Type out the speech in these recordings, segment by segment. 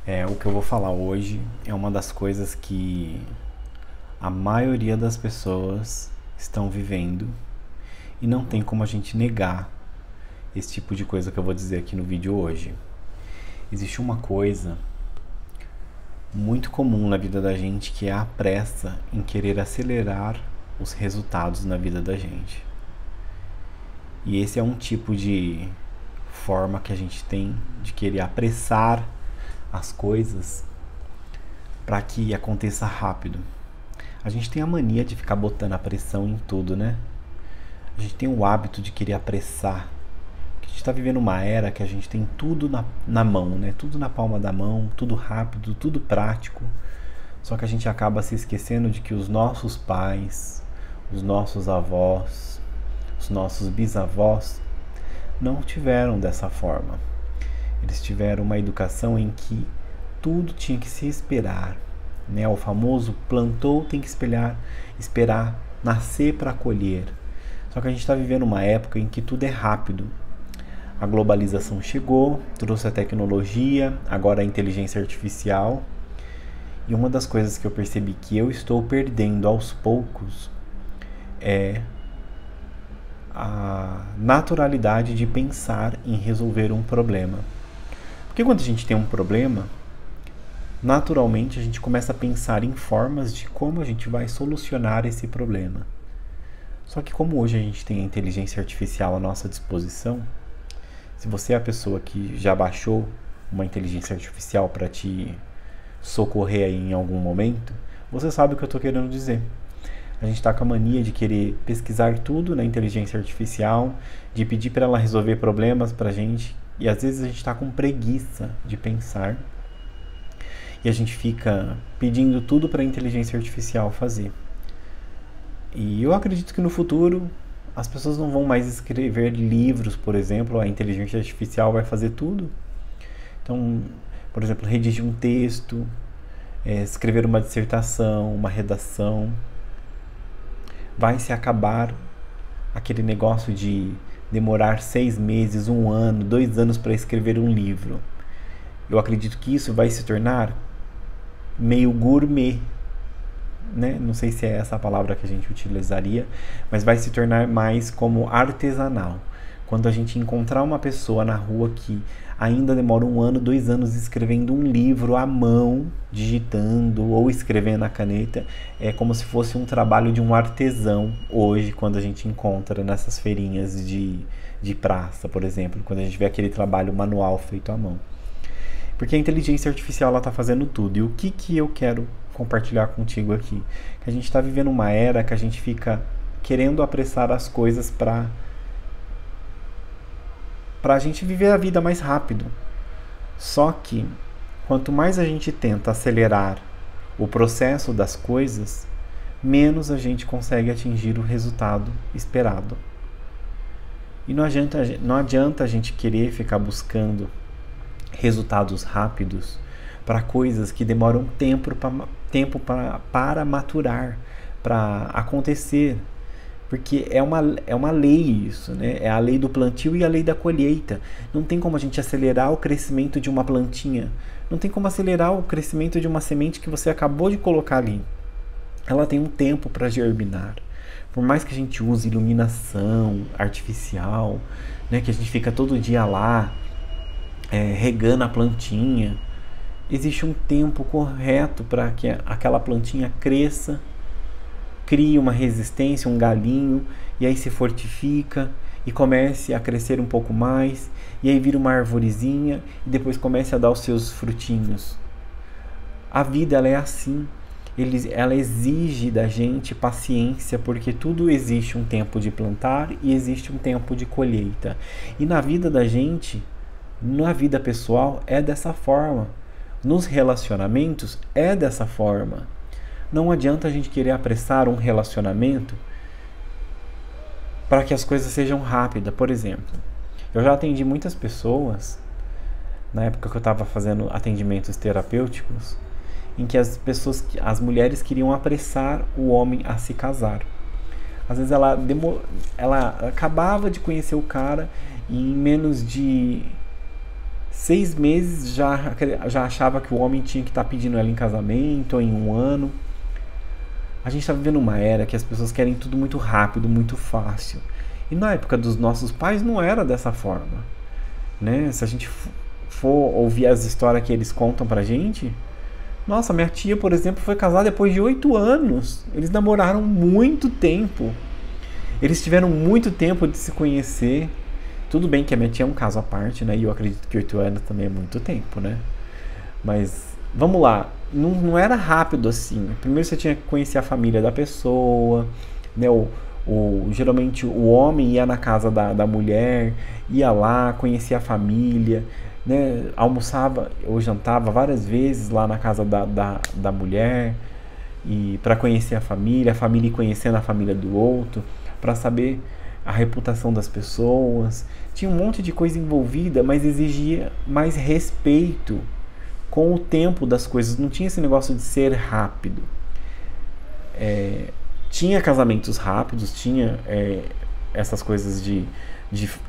O que eu vou falar hoje é uma das coisas que a maioria das pessoas estão vivendo e não tem como a gente negar esse tipo de coisa que eu vou dizer aqui no vídeo hoje. Existe uma coisa muito comum na vida da gente que é a pressa em querer acelerar os resultados na vida da gente. E esse é um tipo de forma que a gente tem de querer apressar as coisas para que aconteça rápido. A gente tem a mania de ficar botando a pressão em tudo, né? A gente tem o hábito de querer apressar. A gente está vivendo uma era que a gente tem tudo na mão, né? Tudo na palma da mão, tudo rápido, tudo prático. Só que a gente acaba se esquecendo de que os nossos pais, os nossos avós, os nossos bisavós não tiveram dessa forma. Eles tiveram uma educação em que tudo tinha que se esperar, né? O famoso plantou tem que esperar nascer para colher. Só que a gente está vivendo uma época em que tudo é rápido. A globalização chegou, trouxe a tecnologia, agora a inteligência artificial. E uma das coisas que eu percebi que eu estou perdendo aos poucos é a naturalidade de pensar em resolver um problema. Porque quando a gente tem um problema, naturalmente a gente começa a pensar em formas de como a gente vai solucionar esse problema. Só que como hoje a gente tem a inteligência artificial à nossa disposição, se você é a pessoa que já baixou uma inteligência artificial para te socorrer aí em algum momento, você sabe o que eu estou querendo dizer. A gente está com a mania de querer pesquisar tudo na inteligência artificial, de pedir para ela resolver problemas para a gente, e às vezes a gente está com preguiça de pensar e a gente fica pedindo tudo para a inteligência artificial fazer. E eu acredito que no futuro as pessoas não vão mais escrever livros, por exemplo, a inteligência artificial vai fazer tudo. Então, por exemplo, redigir um texto, escrever uma dissertação, uma redação. Vai se acabar aquele negócio de demorar 6 meses, 1 ano, 2 anos para escrever um livro. Eu acredito que isso vai se tornar meio gourmet, né? Não sei se é essa a palavra que a gente utilizaria, mas vai se tornar mais como artesanal. Quando a gente encontrar uma pessoa na rua que ainda demora 1 ano, 2 anos escrevendo um livro à mão, digitando ou escrevendo a caneta, é como se fosse um trabalho de um artesão hoje, quando a gente encontra nessas feirinhas de praça, por exemplo, quando a gente vê aquele trabalho manual feito à mão. Porque a inteligência artificial está fazendo tudo. E o que eu quero compartilhar contigo aqui? Que a gente está vivendo uma era que a gente fica querendo apressar as coisas para a gente viver a vida mais rápido. Só que, quanto mais a gente tenta acelerar o processo das coisas, menos a gente consegue atingir o resultado esperado. E não adianta a gente querer ficar buscando resultados rápidos para coisas que demoram tempo para maturar, para acontecer. Porque é uma lei isso, né? É a lei do plantio e a lei da colheita. Não tem como a gente acelerar o crescimento de uma plantinha. Não tem como acelerar o crescimento de uma semente que você acabou de colocar ali. Ela tem um tempo para germinar. Por mais que a gente use iluminação artificial, né? Que a gente fica todo dia lá regando a plantinha, existe um tempo correto para que aquela plantinha cresça, crie uma resistência, um galinho, e aí se fortifica e comece a crescer um pouco mais, e aí vira uma arvorezinha e depois comece a dar os seus frutinhos. A vida ela é assim, ela exige da gente paciência, porque tudo existe um tempo de plantar e existe um tempo de colheita. E na vida da gente, na vida pessoal, é dessa forma. Nos relacionamentos, é dessa forma. Não adianta a gente querer apressar um relacionamento para que as coisas sejam rápidas. Por exemplo, eu já atendi muitas pessoas, na época que eu estava fazendo atendimentos terapêuticos, em que as mulheres queriam apressar o homem a se casar. Às vezes ela acabava de conhecer o cara e em menos de 6 meses já achava que o homem tinha que estar pedindo ela em casamento, ou em um ano. A gente está vivendo uma era que as pessoas querem tudo muito rápido, muito fácil. E na época dos nossos pais não era dessa forma, né? Se a gente for ouvir as histórias que eles contam pra gente, nossa, minha tia, por exemplo, foi casada depois de 8 anos. Eles namoraram muito tempo. Eles tiveram muito tempo de se conhecer. Tudo bem que a minha tia é um caso à parte, né? E eu acredito que 8 anos também é muito tempo, né? Mas, vamos lá. Não era rápido assim. Primeiro você tinha que conhecer a família da pessoa, né? Geralmente o homem ia na casa da mulher, ia lá, conhecia a família, né? Almoçava ou jantava várias vezes lá na casa da mulher, e para conhecer a família ir conhecendo a família do outro, para saber a reputação das pessoas. Tinha um monte de coisa envolvida, mas exigia mais respeito com o tempo das coisas. Não tinha esse negócio de ser rápido. Tinha casamentos rápidos, tinha essas coisas de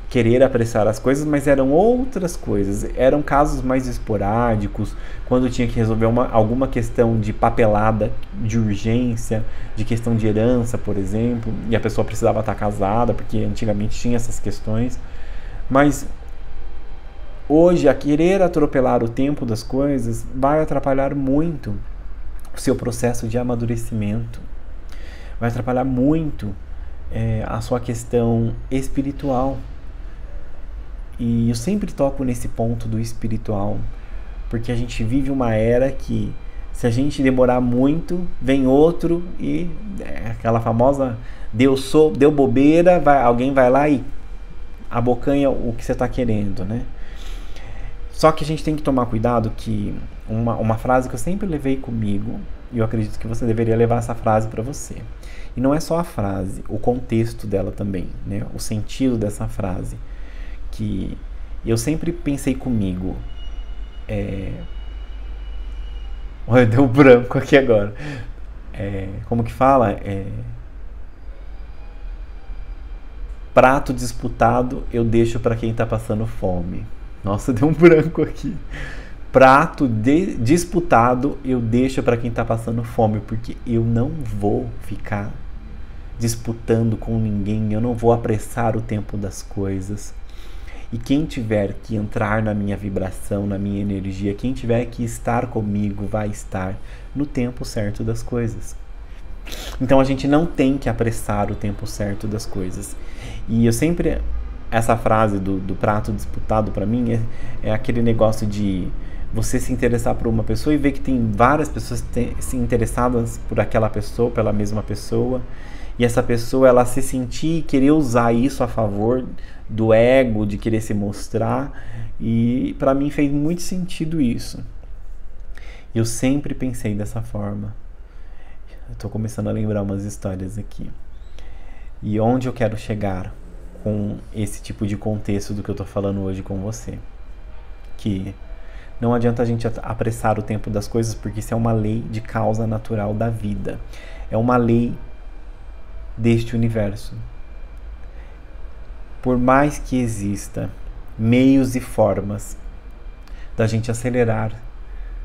querer apressar as coisas, mas eram outras coisas. Eram casos mais esporádicos, quando tinha que resolver alguma questão de papelada, de urgência, de questão de herança, por exemplo, e a pessoa precisava estar casada, porque antigamente tinha essas questões. Mas hoje, a querer atropelar o tempo das coisas vai atrapalhar muito o seu processo de amadurecimento. Vai atrapalhar muito a sua questão espiritual. E eu sempre toco nesse ponto do espiritual, porque a gente vive uma era que, se a gente demorar muito, vem outro e aquela famosa deu bobeira, alguém vai lá e abocanha o que você está querendo, né? Só que a gente tem que tomar cuidado que uma frase que eu sempre levei comigo, e eu acredito que você deveria levar essa frase para você. E não é só a frase, o contexto dela também, né? O sentido dessa frase. Que eu sempre pensei comigo. Olha, deu branco aqui agora. Como que fala? Prato disputado eu deixo para quem tá passando fome. Nossa, deu um branco aqui. Prato disputado eu deixo para quem tá passando fome, porque eu não vou ficar disputando com ninguém, eu não vou apressar o tempo das coisas. E quem tiver que entrar na minha vibração, na minha energia, quem tiver que estar comigo, vai estar no tempo certo das coisas. Então a gente não tem que apressar o tempo certo das coisas. E eu sempre... Essa frase do prato disputado, para mim, é aquele negócio de você se interessar por uma pessoa e ver que tem várias pessoas se interessadas por aquela pessoa, pela mesma pessoa. E essa pessoa, ela se sentir e querer usar isso a favor do ego, de querer se mostrar. E para mim fez muito sentido isso. Eu sempre pensei dessa forma. Eu tô começando a lembrar umas histórias aqui. E onde eu quero chegar com esse tipo de contexto do que eu tô falando hoje com você? Que não adianta a gente apressar o tempo das coisas, porque isso é uma lei de causa natural da vida. É uma lei deste universo. Por mais que exista meios e formas da gente acelerar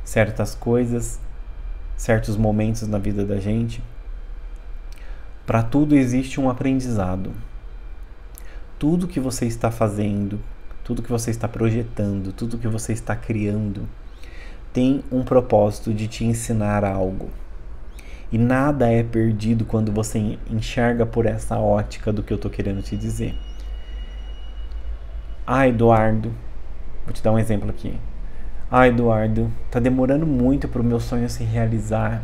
certas coisas, certos momentos na vida da gente, para tudo existe um aprendizado. Tudo que você está fazendo, tudo que você está projetando, tudo que você está criando, tem um propósito de te ensinar algo. E nada é perdido quando você enxerga por essa ótica do que eu estou querendo te dizer. Eduardo, vou te dar um exemplo aqui. Eduardo, tá demorando muito para o meu sonho se realizar.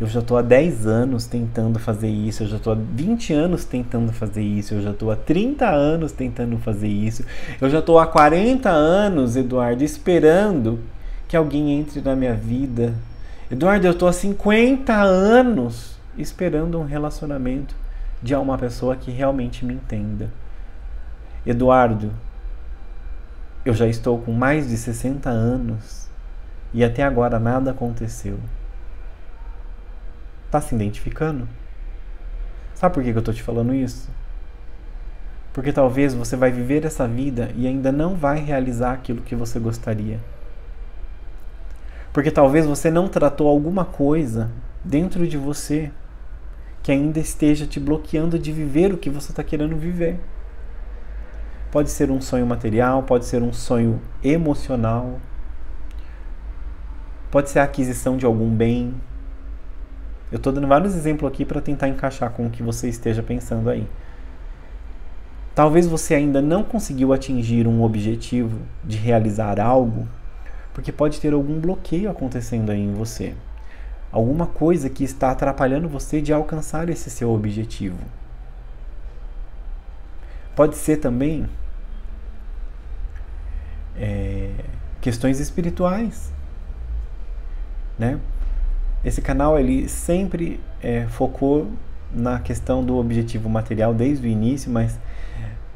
Eu já estou há 10 anos tentando fazer isso, eu já estou há 20 anos tentando fazer isso, eu já estou há 30 anos tentando fazer isso, eu já estou há 40 anos, Eduardo, esperando que alguém entre na minha vida. Eduardo, eu estou há 50 anos esperando um relacionamento de uma pessoa que realmente me entenda. Eduardo, eu já estou com mais de 60 anos e até agora nada aconteceu. Tá se identificando? Sabe por que eu tô te falando isso? Porque talvez você vai viver essa vida e ainda não vai realizar aquilo que você gostaria. Porque talvez você não tratou alguma coisa dentro de você que ainda esteja te bloqueando de viver o que você está querendo viver. Pode ser um sonho material, pode ser um sonho emocional, pode ser a aquisição de algum bem. Eu estou dando vários exemplos aqui para tentar encaixar com o que você esteja pensando aí. Talvez você ainda não conseguiu atingir um objetivo de realizar algo, porque pode ter algum bloqueio acontecendo aí em você. Alguma coisa que está atrapalhando você de alcançar esse seu objetivo. Pode ser também questões espirituais, né? Esse canal ele sempre focou na questão do objetivo material desde o início, mas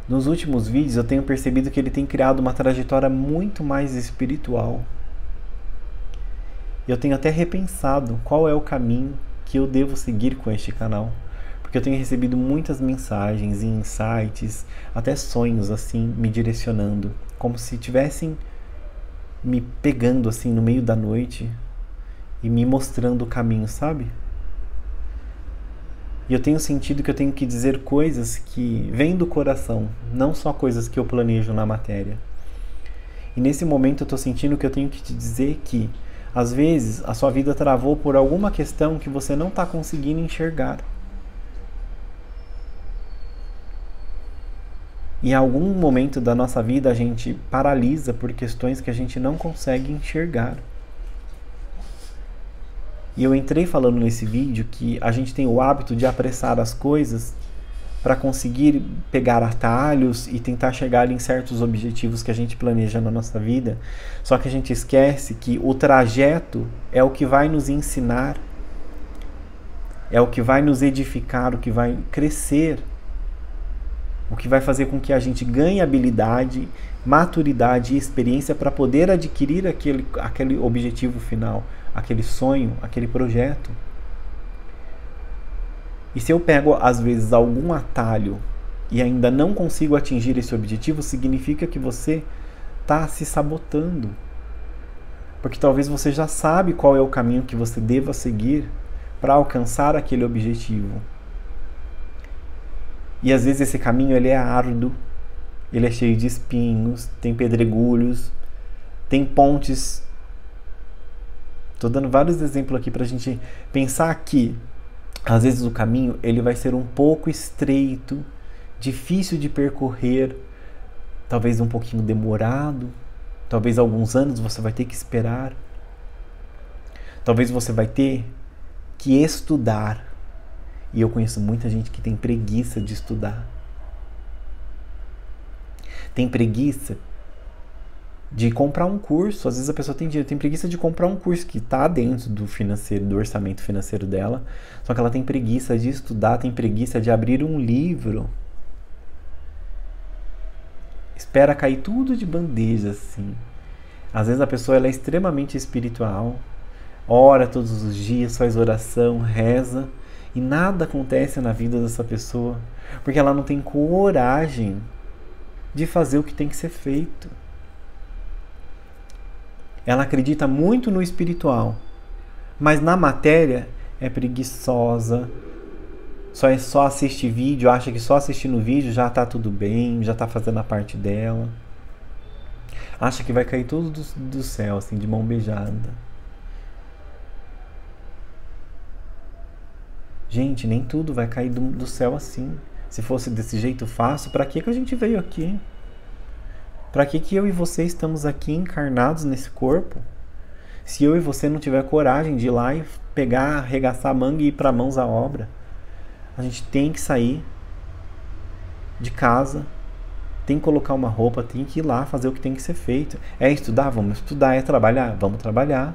nos últimos vídeos eu tenho percebido que ele tem criado uma trajetória muito mais espiritual. Eu tenho até repensado qual é o caminho que eu devo seguir com este canal. Porque eu tenho recebido muitas mensagens e insights, até sonhos assim, me direcionando. Como se tivessem me pegando assim no meio da noite e me mostrando o caminho, sabe? E eu tenho sentido que eu tenho que dizer coisas que vêm do coração, não só coisas que eu planejo na matéria. E nesse momento eu estou sentindo que eu tenho que te dizer que, às vezes, a sua vida travou por alguma questão que você não está conseguindo enxergar. E em algum momento da nossa vida a gente paralisa por questões que a gente não consegue enxergar. E eu entrei falando nesse vídeo que a gente tem o hábito de apressar as coisas para conseguir pegar atalhos e tentar chegar em certos objetivos que a gente planeja na nossa vida. Só que a gente esquece que o trajeto é o que vai nos ensinar, é o que vai nos edificar, o que vai crescer, o que vai fazer com que a gente ganhe habilidade, maturidade e experiência para poder adquirir aquele objetivo final, aquele sonho, aquele projeto. E se eu pego, às vezes, algum atalho e ainda não consigo atingir esse objetivo, significa que você está se sabotando. Porque talvez você já sabe qual é o caminho que você deva seguir para alcançar aquele objetivo. E às vezes esse caminho ele é árduo, ele é cheio de espinhos, tem pedregulhos, tem pontes. Estou dando vários exemplos aqui para a gente pensar que às vezes o caminho ele vai ser um pouco estreito, difícil de percorrer, talvez um pouquinho demorado, talvez alguns anos você vai ter que esperar, talvez você vai ter que estudar. E eu conheço muita gente que tem preguiça de estudar. Tem preguiça de comprar um curso. Às vezes a pessoa tem dinheiro, tem preguiça de comprar um curso que está dentro do financeiro, do orçamento financeiro dela. Só que ela tem preguiça de estudar, tem preguiça de abrir um livro. Espera cair tudo de bandeja, assim. Às vezes a pessoa ela é extremamente espiritual, ora todos os dias, faz oração, reza, e nada acontece na vida dessa pessoa, porque ela não tem coragem de fazer o que tem que ser feito. Ela acredita muito no espiritual, mas na matéria é preguiçosa, só assiste vídeo, acha que só assistindo vídeo já está tudo bem, já está fazendo a parte dela. Acha que vai cair tudo do céu, assim, de mão beijada. Gente, nem tudo vai cair do céu assim. Se fosse desse jeito fácil, para que a gente veio aqui? Para que eu e você estamos aqui encarnados nesse corpo? Se eu e você não tiver coragem de ir lá e pegar, arregaçar a manga e ir para mãos à obra. A gente tem que sair de casa, tem que colocar uma roupa, tem que ir lá fazer o que tem que ser feito. É estudar? Vamos estudar. É trabalhar? Vamos trabalhar.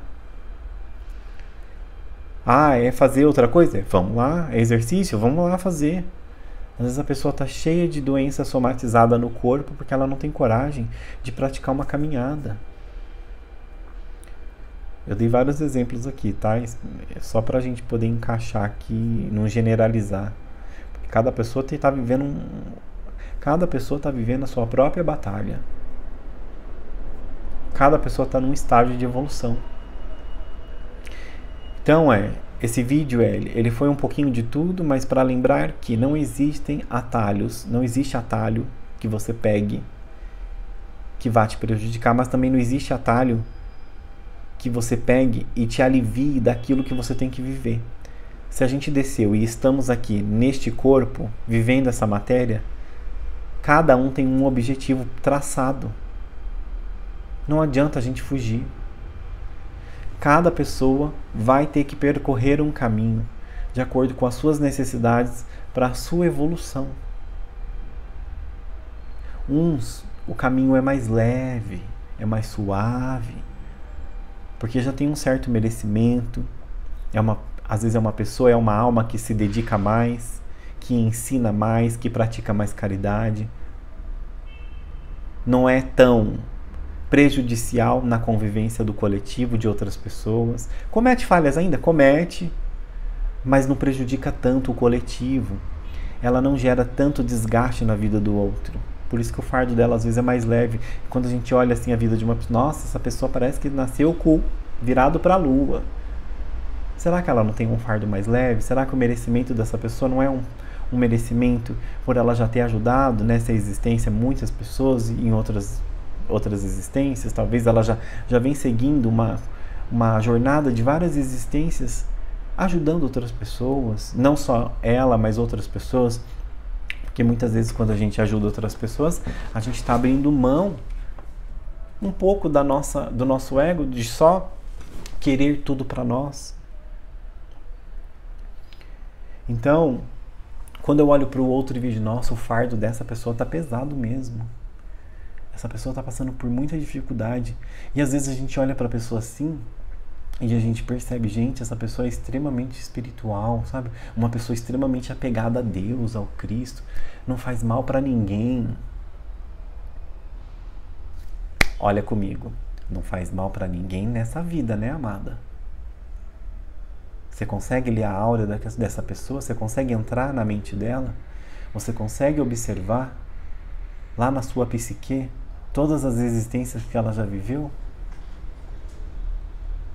Ah, é fazer outra coisa? Vamos lá. É exercício? Vamos lá fazer. Às vezes a pessoa está cheia de doença somatizada no corpo porque ela não tem coragem de praticar uma caminhada. Eu dei vários exemplos aqui, tá? Só para a gente poder encaixar aqui, não generalizar. Porque cada pessoa está vivendo Cada pessoa está vivendo a sua própria batalha. Cada pessoa está num estágio de evolução. Então esse vídeo ele foi um pouquinho de tudo, mas para lembrar que não existem atalhos, não existe atalho que você pegue que vá te prejudicar, mas também não existe atalho que você pegue e te alivie daquilo que você tem que viver. Se a gente desceu e estamos aqui neste corpo, vivendo essa matéria, cada um tem um objetivo traçado. Não adianta a gente fugir. Cada pessoa vai ter que percorrer um caminho de acordo com as suas necessidades para a sua evolução. Uns, o caminho é mais leve, é mais suave, porque já tem um certo merecimento, às vezes é uma pessoa, é uma alma que se dedica mais, que ensina mais, que pratica mais caridade. Não é tão prejudicial na convivência do coletivo, de outras pessoas. Comete falhas ainda? Comete, mas não prejudica tanto o coletivo. Ela não gera tanto desgaste na vida do outro. Por isso que o fardo dela às vezes é mais leve. Quando a gente olha assim a vida de uma pessoa, nossa, essa pessoa parece que nasceu virado para a lua. Será que ela não tem um fardo mais leve? Será que o merecimento dessa pessoa não é um merecimento por ela já ter ajudado nessa existência muitas pessoas e em outras existências? Talvez ela já vem seguindo uma jornada de várias existências, ajudando outras pessoas, não só ela, mas outras pessoas, porque muitas vezes quando a gente ajuda outras pessoas, a gente está abrindo mão um pouco do nosso ego, de só querer tudo para nós. Então, quando eu olho para o outro e vejo, nossa, o fardo dessa pessoa está pesado mesmo. Essa pessoa está passando por muita dificuldade. E às vezes a gente olha para a pessoa assim e a gente percebe, gente, essa pessoa é extremamente espiritual, sabe? Uma pessoa extremamente apegada a Deus, ao Cristo. Não faz mal para ninguém. Olha comigo. Não faz mal para ninguém nessa vida, né, amada? Você consegue ler a aura dessa pessoa? Você consegue entrar na mente dela? Você consegue observar lá na sua psique todas as existências que ela já viveu?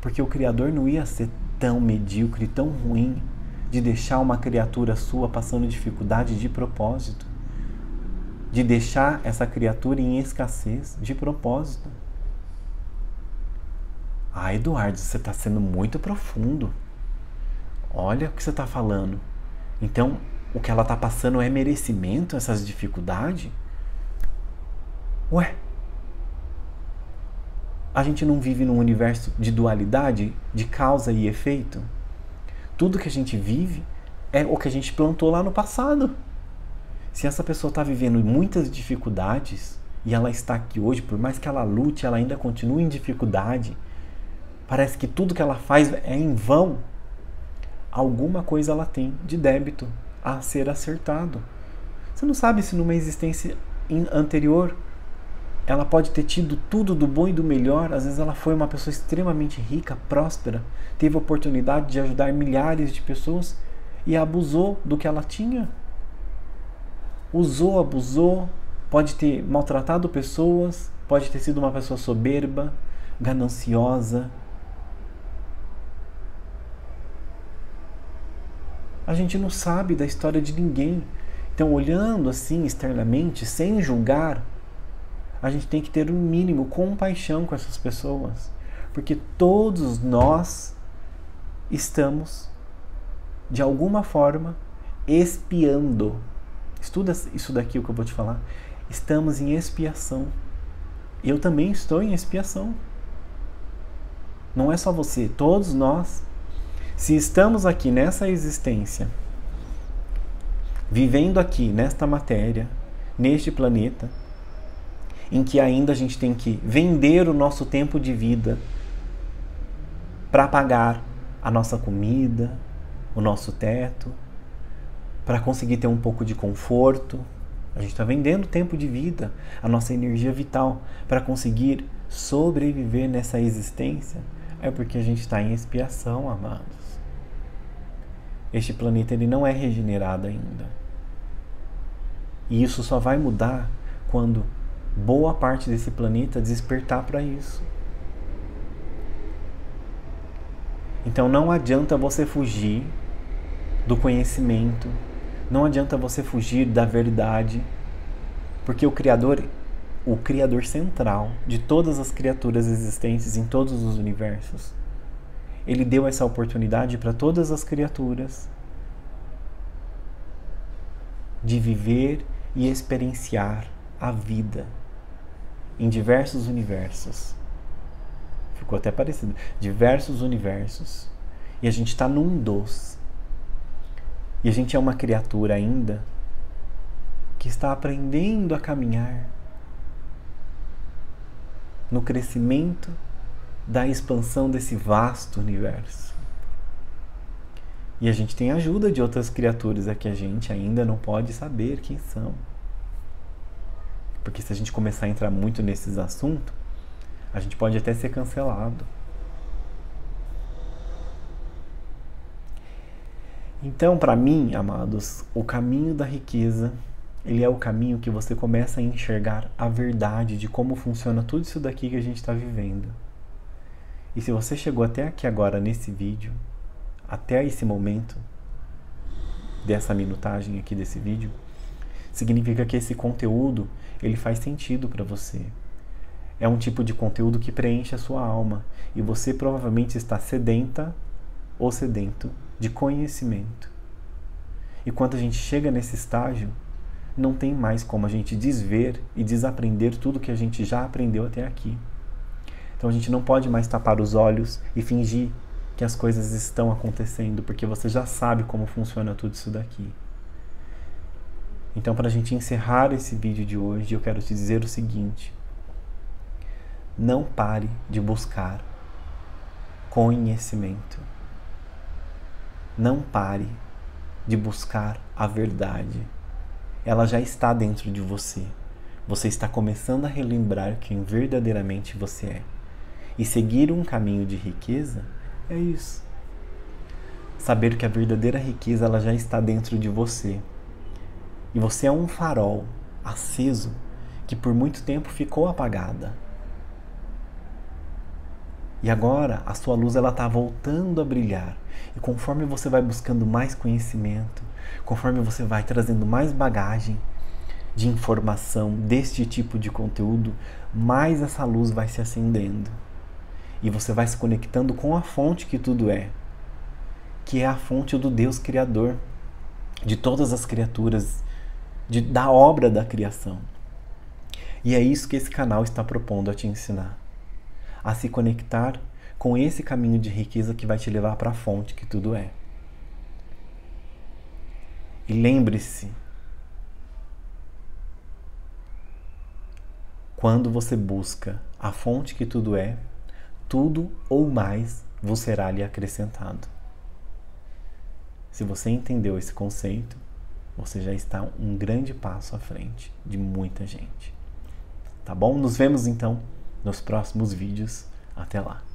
Porque o Criador não ia ser tão medíocre, tão ruim, de deixar uma criatura sua passando dificuldade de propósito, de deixar essa criatura em escassez de propósito. Ah, Eduardo, você está sendo muito profundo. Olha o que você está falando. Então, o que ela está passando é merecimento, essas dificuldades? Ué, a gente não vive num universo de dualidade, de causa e efeito? Tudo que a gente vive é o que a gente plantou lá no passado. Se essa pessoa está vivendo muitas dificuldades e ela está aqui hoje, por mais que ela lute, ela ainda continua em dificuldade, parece que tudo que ela faz é em vão. Alguma coisa ela tem de débito a ser acertado. Você não sabe se numa existência anterior ela pode ter tido tudo do bom e do melhor. Às vezes ela foi uma pessoa extremamente rica, próspera, teve a oportunidade de ajudar milhares de pessoas e abusou do que ela tinha. Usou, abusou, pode ter maltratado pessoas, pode ter sido uma pessoa soberba, gananciosa. A gente não sabe da história de ninguém. Então, olhando assim externamente, sem julgar, a gente tem que ter um mínimo compaixão com essas pessoas. Porque todos nós estamos, de alguma forma, expiando. Estuda isso daqui, o que eu vou te falar. Estamos em expiação. Eu também estou em expiação. Não é só você, todos nós. Se estamos aqui nessa existência, vivendo aqui nesta matéria, neste planeta, em que ainda a gente tem que vender o nosso tempo de vida para pagar a nossa comida, o nosso teto, para conseguir ter um pouco de conforto. A gente está vendendo tempo de vida, a nossa energia vital, para conseguir sobreviver nessa existência. É porque a gente está em expiação, amados. Este planeta ele não é regenerado ainda. E isso só vai mudar quando boa parte desse planeta despertar para isso. Então não adianta você fugir do conhecimento, não adianta você fugir da verdade, porque o Criador central de todas as criaturas existentes em todos os universos, ele deu essa oportunidade para todas as criaturas de viver e experienciar a vida em diversos universos. Ficou até parecido. Diversos universos. E a gente está num dos. E a gente é uma criatura ainda que está aprendendo a caminhar no crescimento da expansão desse vasto universo. E a gente tem a ajuda de outras criaturas que a gente ainda não pode saber quem são. Porque se a gente começar a entrar muito nesses assuntos, a gente pode até ser cancelado. Então, para mim, amados, o caminho da riqueza, ele é o caminho que você começa a enxergar a verdade de como funciona tudo isso daqui que a gente está vivendo. E se você chegou até aqui agora nesse vídeo, até esse momento, dessa minutagem aqui desse vídeo, significa que esse conteúdo, ele faz sentido para você. É um tipo de conteúdo que preenche a sua alma. E você provavelmente está sedenta ou sedento de conhecimento. E quando a gente chega nesse estágio, não tem mais como a gente desver e desaprender tudo que a gente já aprendeu até aqui. Então a gente não pode mais tapar os olhos e fingir que as coisas estão acontecendo, porque você já sabe como funciona tudo isso daqui. Então, para a gente encerrar esse vídeo de hoje, eu quero te dizer o seguinte: não pare de buscar conhecimento. Não pare de buscar a verdade. Ela já está dentro de você. Você está começando a relembrar quem verdadeiramente você é. E seguir um caminho de riqueza é isso. Saber que a verdadeira riqueza ela já está dentro de você. E você é um farol aceso que por muito tempo ficou apagada. E agora a sua luz ela está voltando a brilhar. E conforme você vai buscando mais conhecimento, conforme você vai trazendo mais bagagem de informação deste tipo de conteúdo, mais essa luz vai se acendendo. E você vai se conectando com a fonte que tudo é, que é a fonte do Deus Criador, de todas as criaturas, da obra da criação. E é isso que esse canal está propondo a te ensinar. A se conectar com esse caminho de riqueza que vai te levar para a fonte que tudo é. E lembre-se, quando você busca a fonte que tudo é, tudo ou mais vos será lhe acrescentado. Se você entendeu esse conceito, você já está um grande passo à frente de muita gente. Tá bom? Nos vemos então nos próximos vídeos. Até lá!